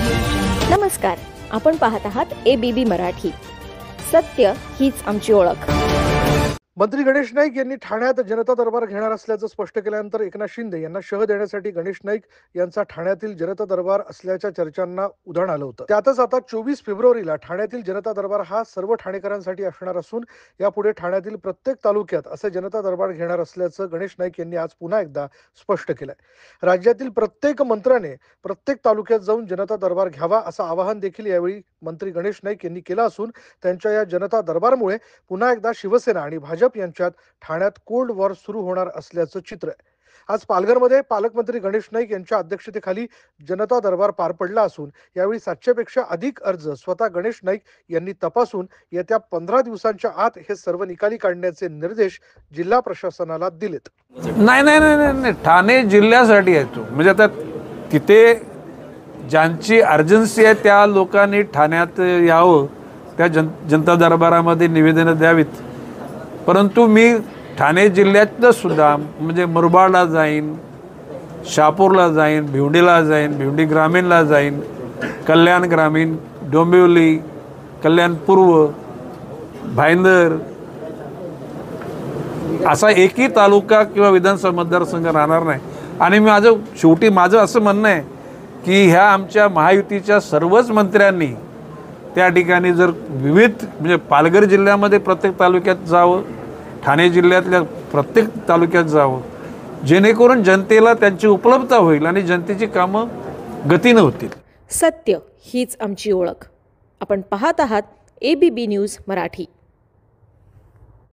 नमस्कार, आपण पाहत आहात ABB मराठी. सत्य हीच आमची ओळख. मंत्री गणेश नाईक यांनी ठाण्यात जनता दरबार घेणार असल्याचं स्पष्ट केल्यानंतर एकनाथ शिंदे यांना शह देण्यासाठी गणेश नाईक यांचा ठाण्यातील जनता दरबार असल्याच्या चर्चांना उधाण आलं होतं. त्यातच आता 24 फेब्रुवारीला ठाण्यातील जनता दरबार हा सर्व ठाणेकरांसाठी असणार असून यापुढे ठाण्यातील प्रत्येक तालुक्यात असे जनता दरबार घेणार असल्याचं गणेश नाईक यांनी आज पुन्हा एकदा स्पष्ट केलंय. राज्यातील प्रत्येक मंत्र्याने प्रत्येक तालुक्यात जाऊन जनता दरबार घ्यावा असं आवाहन देखील यावेळी मंत्री गणेश नाईक यांनी केलं असून त्यांच्या या जनता दरबारमुळे पुन्हा एकदा शिवसेना आणि भाजप यांच्यात ठाण्यात कोल्ड वॉर सुरू होणार असल्याचं चित्र आहे. आज पालघरमध्ये पालकमंत्री गणेश नाईक यांच्या अध्यक्षतेखाली जनता दरबार पार पडला असून यावेळी 700 पेक्षा अधिक अर्ज स्वतः गणेश नाईक यांनी तपासून येत्या 15 दिवसांच्या आत हे सर्व निकाली काढण्याचे निर्देश जिल्हा प्रशासनाला दिलेत. नाही, ठाणे जिल्ह्यासाठी आहे तो. म्हणजे आता तिथे ज्यांची अर्जन्सी आहे त्या लोकांनी ठाण्यात यावं, त्या जनता दरबारामध्ये निवेदनं द्यावीत. परंतु मी ठाणे जिल्ह्यातलं सुद्धा म्हणजे मुरबाडला जाईन, शहापूरला जाईन, भिवंडीला जाईन, भिवंडी ग्रामीणला जाईन, कल्याण ग्रामीण, डोंबिवली, कल्याण पूर्व, भाईंदर असा एकही तालुका किंवा विधानसभा मतदारसंघ राहणार नाही. आणि शेवटी माझं असं म्हणणं आहे की ह्या आमच्या महायुतीच्या सर्वच मंत्र्यांनी त्या ठिकाणी जर विविध म्हणजे पालघर जिल्ह्यामध्ये प्रत्येक तालुक्यात जावं, ठाणे जिल्ह्यातल्या प्रत्येक तालुक्यात जावं, जेणेकरून जनतेला त्यांची उपलब्धता होईल आणि जनतेची कामं गतीनं होतील. सत्य हीच आमची ओळख. आपण पाहत आहात ABB न्यूज मराठी.